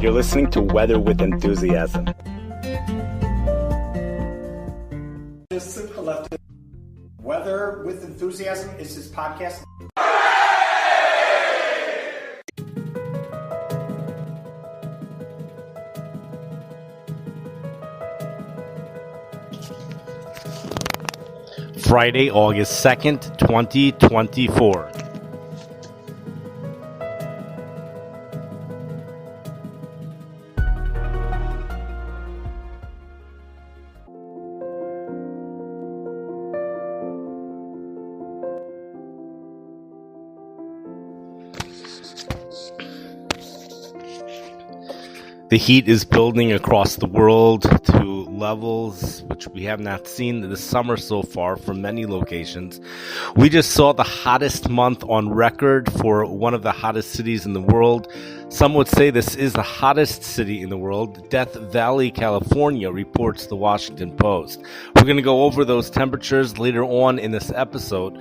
You're listening to Weather with Enthusiasm. Weather with Enthusiasm is his podcast. Friday, August 2nd, 2024. The heat is building across the world to levels which we have not seen this summer so far from many locations. We just saw the hottest month on record for one of the hottest cities in the world. Some would say this is the hottest city in the world. Death Valley, California, reports the Washington Post. We're going to go over those temperatures later on in this episode.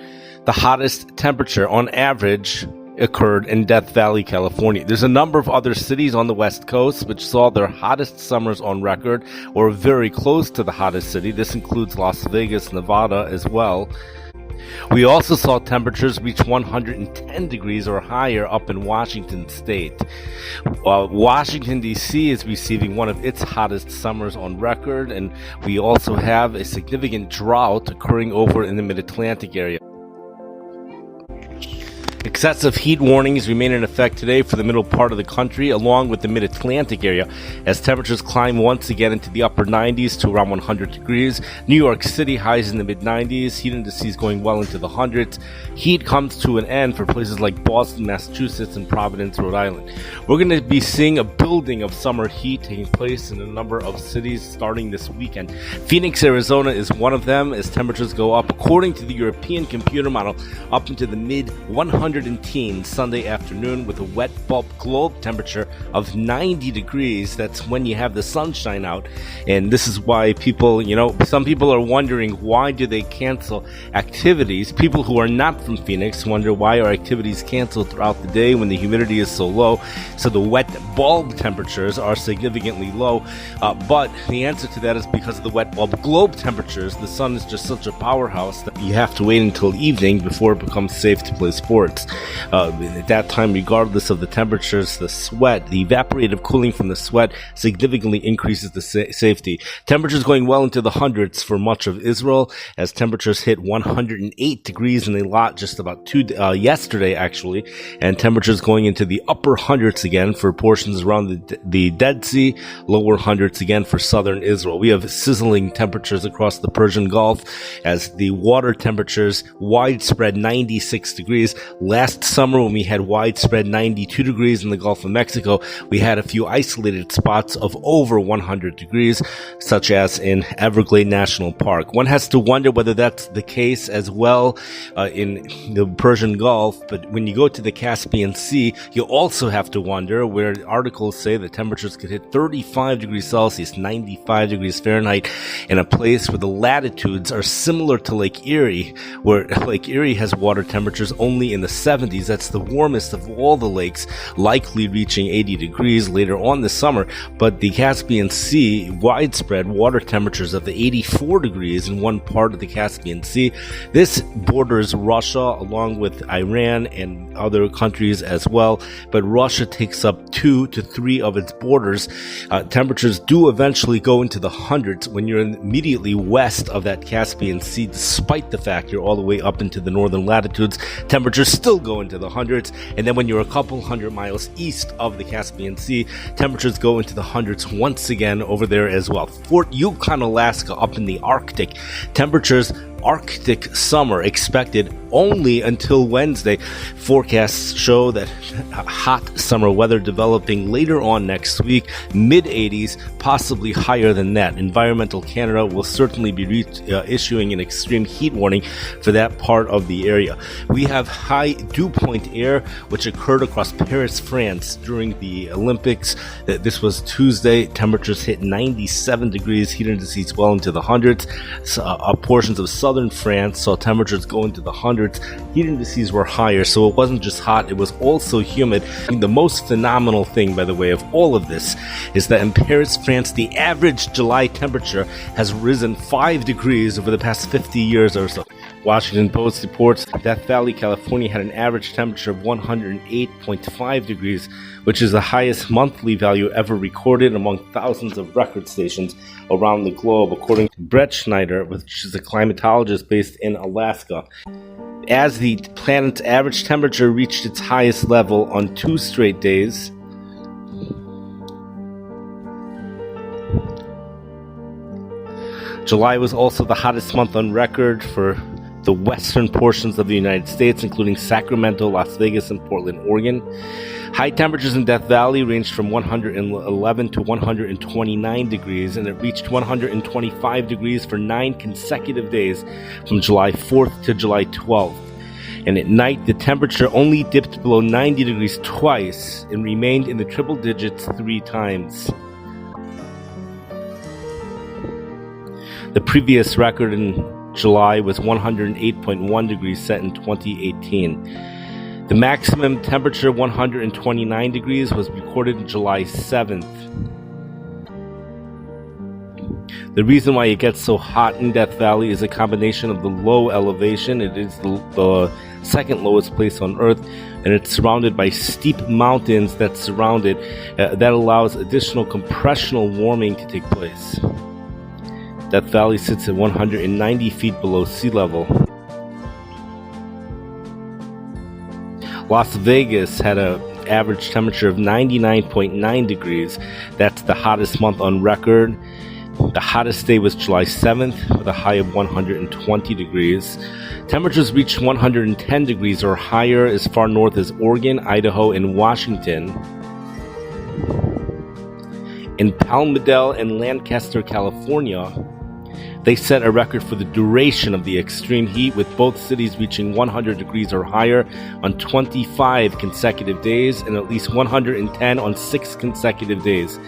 The hottest temperature on average occurred in Death Valley, California. There's a number of other cities on the West Coast which saw their hottest summers on record or very close to the hottest city. This includes Las Vegas, Nevada as well. We also saw temperatures reach 110 degrees or higher up in Washington State. Washington, D.C. is receiving one of its hottest summers on record, and we also have a significant drought occurring over in the Mid-Atlantic area. Excessive heat warnings remain in effect today for the middle part of the country, along with the mid-Atlantic area, as temperatures climb once again into the upper 90s to around 100 degrees. New York City highs in the mid-90s, heat indices going well into the hundreds. Heat comes to an end for places like Boston, Massachusetts, and Providence, Rhode Island. We're going to be seeing a building of summer heat taking place in a number of cities starting this weekend. Phoenix, Arizona is one of them, as temperatures go up, according to the European computer model, up into the mid-100 teens Sunday afternoon with a wet bulb globe temperature of 90 degrees. That's when you have the sunshine out. And this is why people, some people are wondering, why do they cancel activities? People who are not from Phoenix wonder why are activities canceled throughout the day when the humidity is so low. So the wet bulb temperatures are significantly low. But the answer to that is because of the wet bulb globe temperatures. The sun is just such a powerhouse that you have to wait until evening before it becomes safe to play sports. At that time, regardless of the temperatures, the evaporative cooling from the sweat significantly increases the safety. Temperatures going well into the hundreds for much of Israel, as temperatures hit 108 degrees in Eilat just about yesterday, actually, and temperatures going into the upper hundreds again for portions around the Dead Sea, lower hundreds again for southern Israel. We have sizzling temperatures across the Persian Gulf, as the water temperatures widespread 96 degrees. Last summer, when we had widespread 92 degrees in the Gulf of Mexico, we had a few isolated spots of over 100 degrees, such as in Everglade National Park. One has to wonder whether that's the case as well in the Persian Gulf, but when you go to the Caspian Sea, you also have to wonder, where articles say the temperatures could hit 35 degrees Celsius, 95 degrees Fahrenheit, in a place where the latitudes are similar to Lake Erie, where Lake Erie has water temperatures only in the 70s. That's the warmest of all the lakes, likely reaching 80 degrees later on this summer. But the Caspian Sea, widespread water temperatures of the 84 degrees in one part of the Caspian Sea. This borders Russia along with Iran and other countries as well. But Russia takes up 2 to 3 of its borders. Temperatures do eventually go into the hundreds when you're immediately west of that Caspian Sea, despite the fact you're all the way up into the northern latitudes. Temperatures still go into the hundreds, and then when you're a couple hundred miles east of the Caspian Sea, temperatures go into the hundreds once again over there as well. Fort Yukon, Alaska, up in the Arctic, temperatures Arctic summer expected only until Wednesday. Forecasts show that hot summer weather developing later on next week, mid-80s, possibly higher than that. Environmental Canada will certainly be issuing an extreme heat warning for that part of the area. We have high dew point air, which occurred across Paris, France during the Olympics. This was Tuesday. Temperatures hit 97 degrees, heat indices well into the hundreds. Portions of southern France saw temperatures go into the hundreds. Heat indices were higher, so it wasn't just hot, it was also humid. And the most phenomenal thing, by the way, of all of this is that in Paris, France, the average July temperature has risen 5 degrees over the past 50 years or so. Washington Post reports Death Valley, California had an average temperature of 108.5 degrees, which is the highest monthly value ever recorded among thousands of record stations around the globe, according to Brett Schneider, which is a climatologist based in Alaska. As the planet's average temperature reached its highest level on 2 straight days, July was also the hottest month on record for the western portions of the United States, including Sacramento, Las Vegas, and Portland, Oregon. High temperatures in Death Valley ranged from 111 to 129 degrees, and it reached 125 degrees for 9 consecutive days from July 4th to July 12th. And at night, the temperature only dipped below 90 degrees twice and remained in the triple digits 3 times. The previous record in July was 108.1 degrees set in 2018. The maximum temperature, 129 degrees, was recorded on July 7th. The reason why it gets so hot in Death Valley is a combination of the low elevation. It is the second lowest place on Earth, and it's surrounded by steep mountains that surround it. That allows additional compressional warming to take place. Death Valley sits at 190 feet below sea level. Las Vegas had an average temperature of 99.9 degrees. That's the hottest month on record. The hottest day was July 7th with a high of 120 degrees. Temperatures reached 110 degrees or higher as far north as Oregon, Idaho, and Washington. In Palmdale and Lancaster, California, they set a record for the duration of the extreme heat, with both cities reaching 100 degrees or higher on 25 consecutive days and at least 110 on 6 consecutive days.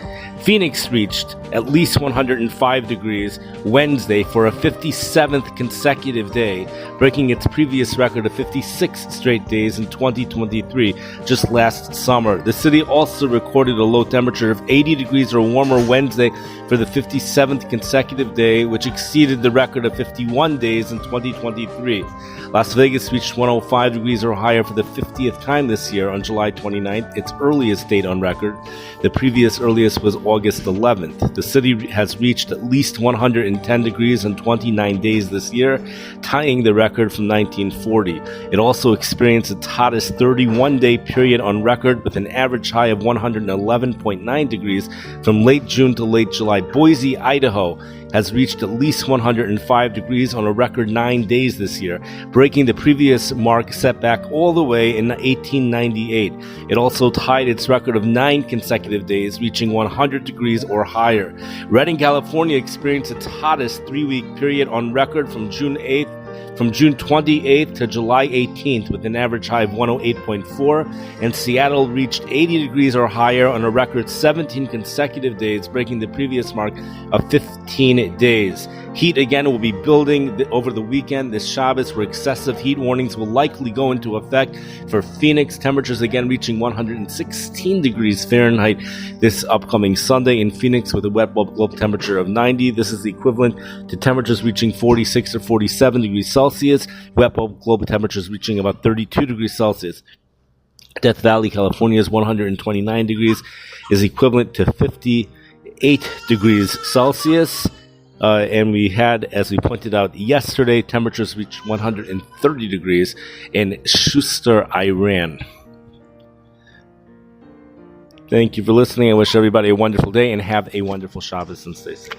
Phoenix reached at least 105 degrees Wednesday for a 57th consecutive day, breaking its previous record of 56 straight days in 2023, just last summer. The city also recorded a low temperature of 80 degrees or warmer Wednesday for the 57th consecutive day, which exceeded the record of 51 days in 2023. Las Vegas reached 105 degrees or higher for the 50th time this year on July 29th, its earliest date on record. The previous earliest was August 11th. The city has reached at least 110 degrees in 29 days this year, tying the record from 1940. It also experienced its hottest 31-day period on record with an average high of 111.9 degrees from late June to late July. Boise, Idaho has reached at least 105 degrees on a record 9 days this year, breaking the previous mark set back all the way in 1898. It also tied its record of 9 consecutive days, reaching 100 degrees or higher. Redding, California experienced its hottest 3-week period on record from June 28th to July 18th with an average high of 108.4, and Seattle reached 80 degrees or higher on a record 17 consecutive days, breaking the previous mark of 15 days. Heat again will be building over the weekend, this Shabbos, where excessive heat warnings will likely go into effect for Phoenix. Temperatures again reaching 116 degrees Fahrenheit this upcoming Sunday in Phoenix with a wet bulb globe temperature of 90. This is the equivalent to temperatures reaching 46 or 47 degrees Celsius. Wet bulb globe temperatures reaching about 32 degrees Celsius. Death Valley, California's 129 degrees is equivalent to 58 degrees Celsius. And we had, as we pointed out yesterday, temperatures reached 130 degrees in Shuster, Iran. Thank you for listening. I wish everybody a wonderful day and have a wonderful Shabbos and stay safe.